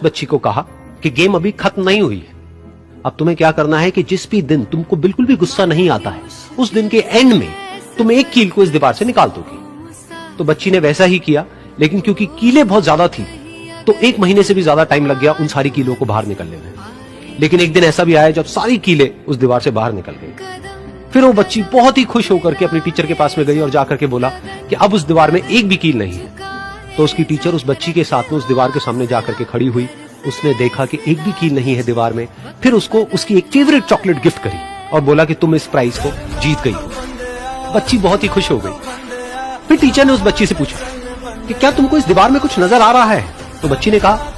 बच्ची को कहा कि गेम अभी खत्म नहीं हुई है, अब तुम्हें क्या करना है कि जिस भी दिन तुमको बिल्कुल भी गुस्सा नहीं आता है, उस दिन के एंड में तुम एक कील को इस दीवार से निकाल दोगी। तो बच्ची ने वैसा ही किया, लेकिन क्योंकि कीलें बहुत ज्यादा थी तो 1 महीने से भी ज्यादा टाइम लग गया उन सारी कीलों को बाहर निकलने में। लेकिन एक दिन ऐसा भी आया जब सारी कीलें उस दीवार से बाहर निकल गई। फिर वो बच्ची बहुत ही खुश होकर के अपनी टीचर के पास में गई और जाकर के बोला कि अब उस दीवार में एक भी कील नहीं है। तो उसकी टीचर उस बच्ची के साथ में उस दीवार के सामने जाकर के खड़ी हुई, उसने देखा कि एक भी कील नहीं है दीवार में, फिर उसको उसकी एक फेवरेट चॉकलेट गिफ्ट करी और बोला कि तुम इस प्राइज को जीत गई हो। बच्ची बहुत ही खुश हो गई। फिर टीचर ने उस बच्ची से पूछा कि क्या तुमको इस दीवार में कुछ नजर आ रहा है? तो बच्ची ने कहा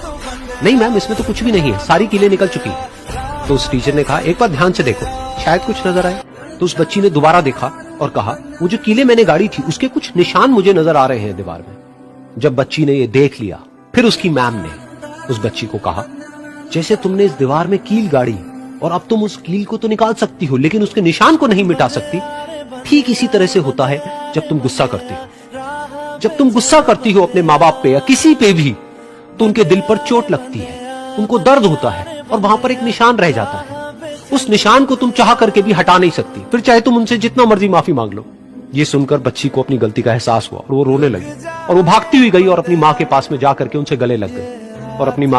नहीं मैम, इसमें तो कुछ भी नहीं है, सारी कीलें निकल चुकी है। तो उस टीचर ने कहा एक बार ध्यान से देखो, शायद कुछ नजर आए। तो उस बच्ची ने दोबारा देखा और कहा वो जो कीलें मैंने गाड़ी थी उसके कुछ निशान मुझे नजर आ रहे हैं दीवार में। जब बच्ची ने ये देख लिया, फिर उसकी मैम ने उस बच्ची को कहा जैसे तुमने इस दीवार में कील गाड़ी और अब तुम उस कील को तो निकाल सकती हो लेकिन उसके निशान को नहीं मिटा सकती, ठीक इसी तरह से होता है जब तुम गुस्सा करती हो। जब तुम गुस्सा करती हो अपने माँ बाप पे या किसी पे भी, तो उनके दिल पर चोट लगती है, उनको दर्द होता है और वहां पर एक निशान रह जाता है। उस निशान को तुम चाह करके भी हटा नहीं सकती, फिर चाहे तुम उनसे जितना मर्जी माफी मांग लो। ये सुनकर बच्ची को अपनी गलती का एहसास हुआ और वो रोने लगी और वो भागती हुई गई और अपनी माँ के पास में जाकर के उनसे गले लग गई और अपनी माँ